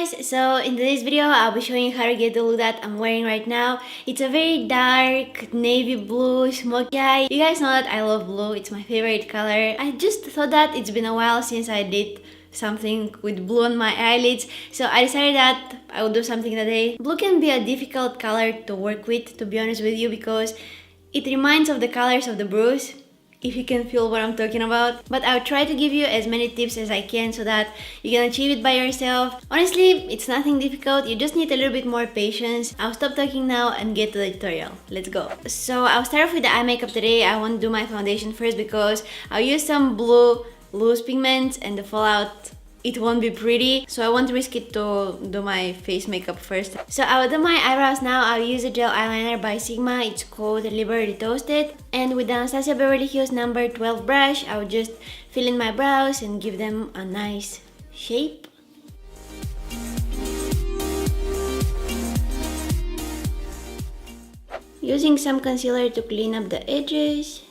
guys, so in today's video I'll be showing you how to get the look that I'm wearing right now. It's a very dark navy blue smoky eye. You guys know that I love blue, it's my favorite color. I just thought that it's been a while since I did something with blue on my eyelids, so I decided that I would do something today. Blue can be a difficult color to work with, to be honest with you, because it reminds of the colors of the bruise, if you can feel what I'm talking about. But I'll try to give you as many tips as I can so that you can achieve it by yourself. Honestly, it's nothing difficult, you just need a little bit more patience. I'll stop talking now and get to the tutorial. Let's go. So I'll start off with the eye makeup today. I want to do my foundation first because I'll use some blue loose pigments and the fallout, it won't be pretty, so I won't risk it to do my face makeup first. So I will do my eyebrows now. I'll use a gel eyeliner by Sigma. It's called Liberty Toasted, and with the Anastasia Beverly Hills number 12 brush, I will just fill in my brows and give them a nice shape. Using some concealer to clean up the edges.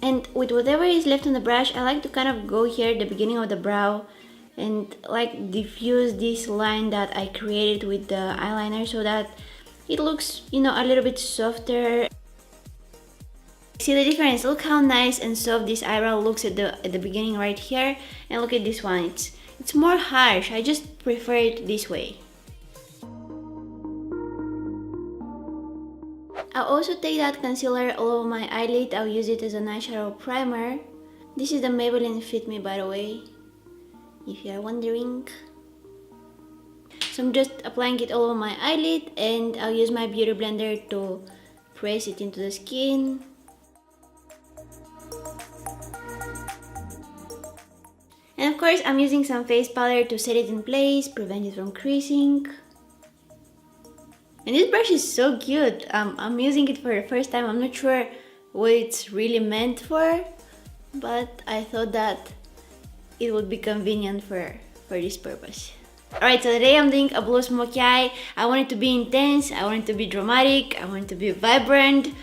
And with whatever is left on the brush, I like to kind of go here at the beginning of the brow and like diffuse this line that I created with the eyeliner so that it looks, you know, a little bit softer. See the difference? Look how nice and soft this eyebrow looks at the beginning right here, and look at this one. It's more harsh. I just prefer it this way. I'll also take that concealer all over my eyelid. I'll use it as an eyeshadow primer. This is the Maybelline Fit Me, by the way, if you are wondering. So I'm just applying it all over my eyelid, and I'll use my beauty blender to press it into the skin. And of course, I'm using some face powder to set it in place, prevent it from creasing. And this brush is so cute. I'm using it for the first time. I'm not sure what it's really meant for, but I thought that it would be convenient for this purpose. Alright, so today I'm doing a blue smoky eye. I want it to be intense, I want it to be dramatic, I want it to be vibrant.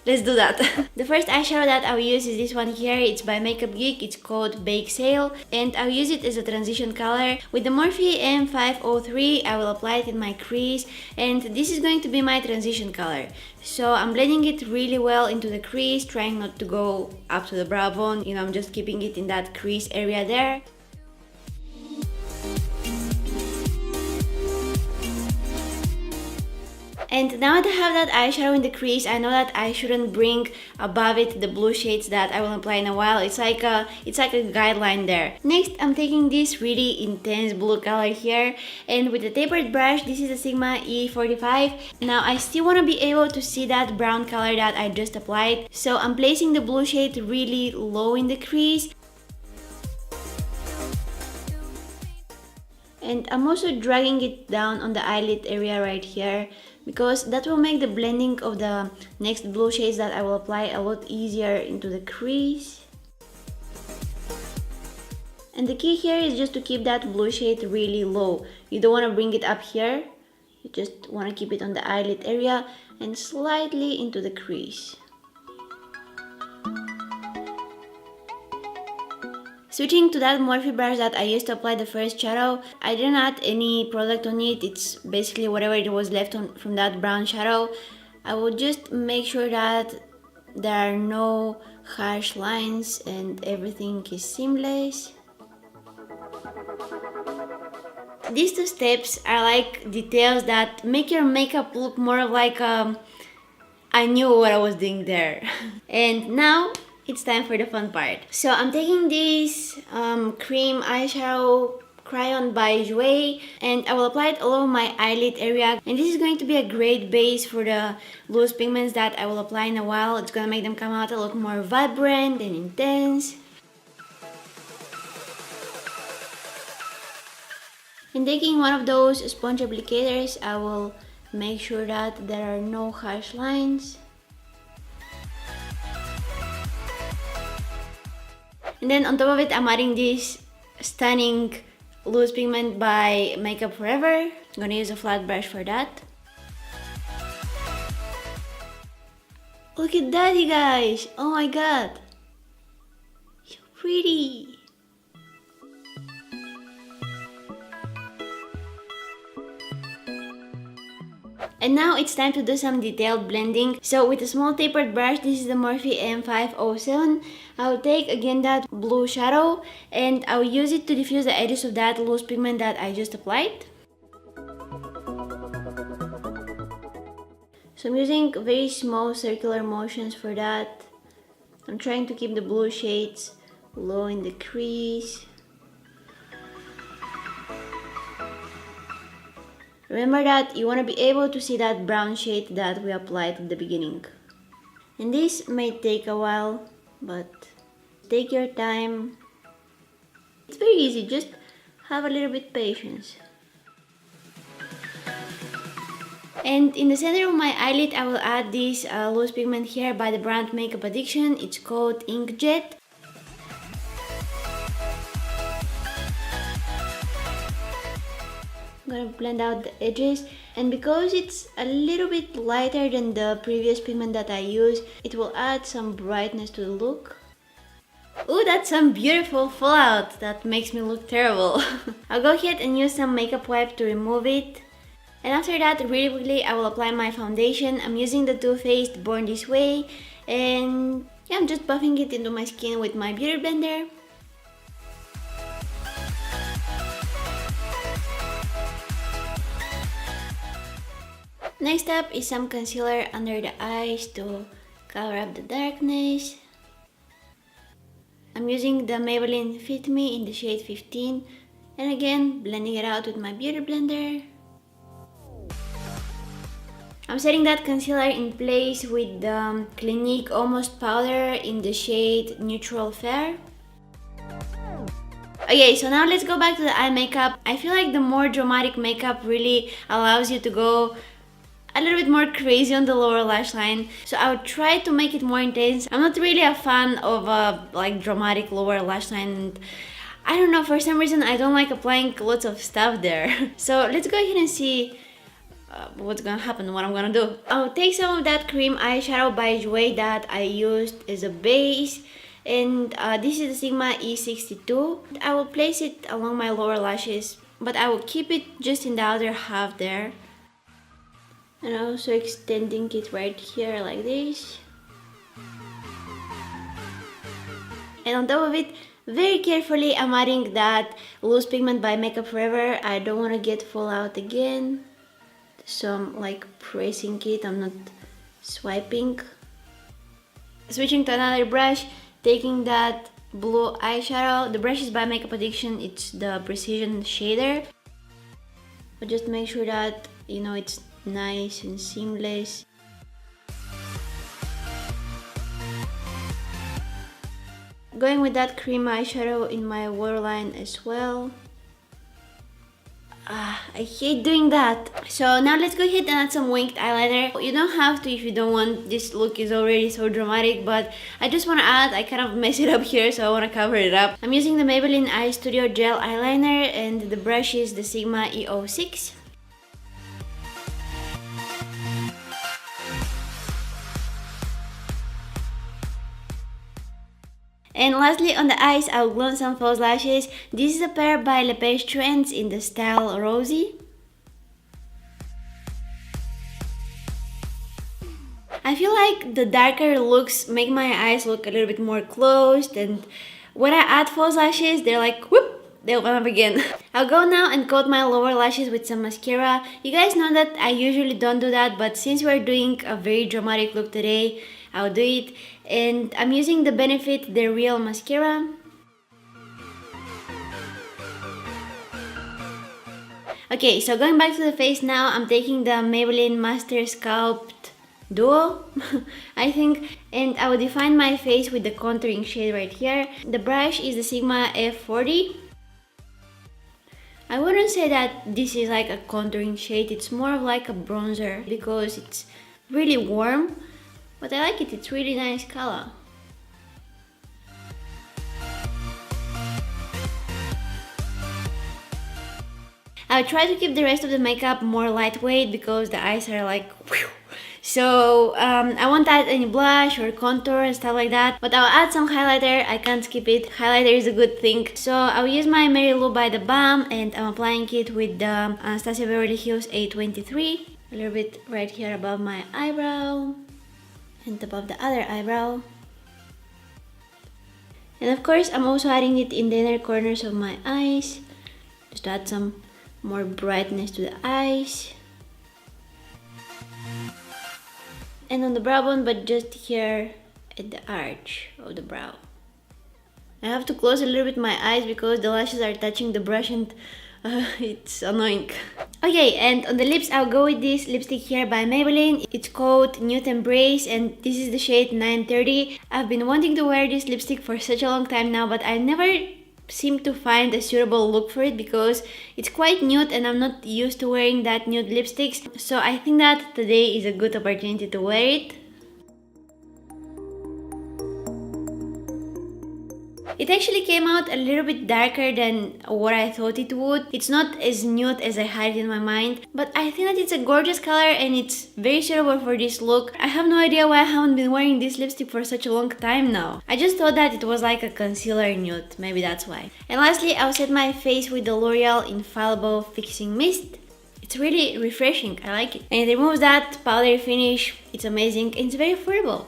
Let's do that. The first eyeshadow that I'll use is this one here. It's by Makeup Geek. It's called Bake Sale, and I'll use it as a transition color. With the Morphe M503, I will apply it in my crease, and this is going to be my transition color. So I'm blending it really well into the crease, trying not to go up to the brow bone. You know, I'm just keeping it in that crease area there. And now that I have that eyeshadow in the crease, I know that I shouldn't bring above it the blue shades that I will apply in a while. It's like a guideline there. Next, I'm taking this really intense blue color here, and with a tapered brush, this is a Sigma E45. Now I still want to be able to see that brown color that I just applied, so I'm placing the blue shade really low in the crease. And I'm also dragging it down on the eyelid area right here, because that will make the blending of the next blue shades that I will apply a lot easier into the crease. And the key here is just to keep that blue shade really low. You don't want to bring it up here, you just want to keep it on the eyelid area and slightly into the crease. Switching to that Morphe brush that I used to apply the first shadow, I didn't add any product on it. It's basically whatever it was left from that brown shadow. I will just make sure that there are no harsh lines and everything is seamless. These two steps are like details that make your makeup look more like I knew what I was doing there. And now it's time for the fun part. So I'm taking this cream eyeshadow crayon by Jouer, and I will apply it all over my eyelid area. And this is going to be a great base for the loose pigments that I will apply in a while. It's gonna make them come out a lot more vibrant and intense. And taking one of those sponge applicators, I will make sure that there are no harsh lines. And then on top of it, I'm adding this stunning loose pigment by Makeup Forever. I'm gonna use a flat brush for that. Look at that, you guys! Oh my god! So pretty! And now it's time to do some detailed blending. So with a small tapered brush, this is the Morphe M507, I'll take again that blue shadow and I'll use it to diffuse the edges of that loose pigment that I just applied. So I'm using very small circular motions for that. I'm trying to keep the blue shades low in the crease. Remember that you want to be able to see that brown shade that we applied at the beginning. And this may take a while, but take your time. It's very easy, just have a little bit patience. And in the center of my eyelid, I will add this loose pigment here by the brand Makeup Addiction. It's called Inkjet. I'm gonna blend out the edges, and because it's a little bit lighter than the previous pigment that I used, it will add some brightness to the look. Ooh, that's some beautiful fallout. That makes me look terrible. I'll go ahead and use some makeup wipe to remove it. And after that, really quickly, I will apply my foundation. I'm using the Too Faced Born This Way, and yeah, I'm just buffing it into my skin with my beauty blender. Next up is some concealer under the eyes to cover up the darkness. I'm using the Maybelline Fit Me in the shade 15, and again, blending it out with my beauty blender. I'm setting that concealer in place with the Clinique Almost Powder in the shade Neutral Fair. Okay, so now let's go back to the eye makeup. I feel like the more dramatic makeup really allows you to go a little bit more crazy on the lower lash line. So I would try to make it more intense. I'm not really a fan of like dramatic lower lash line. And I don't know, for some reason I don't like applying lots of stuff there. So let's go ahead and see what's gonna happen, what I'm gonna do. I'll take some of that cream eyeshadow by Jouer that I used as a base, and this is the Sigma E62. I will place it along my lower lashes, but I will keep it just in the outer half there, and also extending it right here like this. And on top of it, very carefully, I'm adding that loose pigment by Makeup Forever. I don't want to get fallout again. So I'm like pressing it, I'm not swiping. Switching to another brush, taking that blue eyeshadow. The brush is by Makeup Addiction, it's the Precision Shader. But just make sure that, you know, it's nice and seamless. Going with that cream eyeshadow in my waterline as well. I hate doing that. So now let's go ahead and add some winged eyeliner. You don't have to if you don't want. This look is already so dramatic, but I just want to add. I kind of mess it up here, so I want to cover it up. I'm using the Maybelline Eye Studio Gel Eyeliner, and the brush is the Sigma E06. And lastly, on the eyes, I'll glue on some false lashes. This is a pair by Lepage Trends in the style Rosy. I feel like the darker looks make my eyes look a little bit more closed, and when I add false lashes, they're like, whoop, they open up again. I'll go now and coat my lower lashes with some mascara. You guys know that I usually don't do that, but since we're doing a very dramatic look today, I'll do it. And I'm using the Benefit The Real Mascara. Okay, so going back to the face now, I'm taking the Maybelline Master Sculpt Duo, I think, and I will define my face with the contouring shade right here. The brush is the Sigma F40. I wouldn't say that this is like a contouring shade, it's more of like a bronzer because it's really warm. But I like it, it's really nice color. I'll try to keep the rest of the makeup more lightweight because the eyes are like whew. So I won't add any blush or contour and stuff like that, but I'll add some highlighter. I can't skip it. Highlighter is a good thing. So I'll use my Mary Lou by the Balm, and I'm applying it with the Anastasia Beverly Hills A23. a little bit right here above my eyebrow and above the other eyebrow. And of course, I'm also adding it in the inner corners of my eyes, just to add some more brightness to the eyes. And on the brow bone, but just here at the arch of the brow. I have to close a little bit my eyes because the lashes are touching the brush and it's annoying. Okay, and on the lips, I'll go with this lipstick here by Maybelline. It's called Nude Embrace and this is the shade 930. I've been wanting to wear this lipstick for such a long time now, but I never seem to find a suitable look for it because it's quite nude and I'm not used to wearing that nude lipsticks. So I think that today is a good opportunity to wear it. It actually came out a little bit darker than what I thought it would. It's not as nude as I had it in my mind, but I think that it's a gorgeous color and it's very suitable for this look. I have no idea why I haven't been wearing this lipstick for such a long time now. I just thought that it was like a concealer nude, maybe that's why. And lastly, I'll set my face with the L'Oreal Infallible Fixing Mist. It's really refreshing, I like it. And it removes that powdery finish, it's amazing and it's very affordable.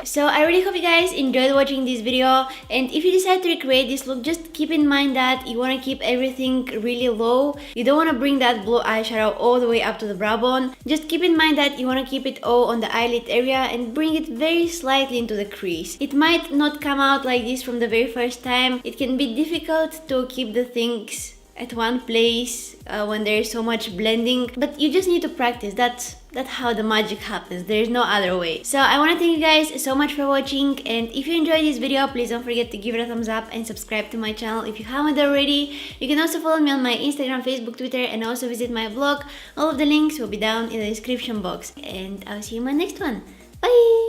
So I really hope you guys enjoyed watching this video, and if you decide to recreate this look, just keep in mind that you want to keep everything really low. You don't want to bring that blue eyeshadow all the way up to the brow bone. Just keep in mind that you want to keep it all on the eyelid area and bring it very slightly into the crease. It might not come out like this from the very first time. It can be difficult to keep the things at one place when there is so much blending, but you just need to practice. That's how the magic happens. There is no other way. So I want to thank you guys so much for watching, and if you enjoyed this video, please don't forget to give it a thumbs up and subscribe to my channel if you haven't already. You can also follow me on my Instagram, Facebook, Twitter, and also visit my blog. All of the links will be down in the description box, and I'll see you in my next one. Bye!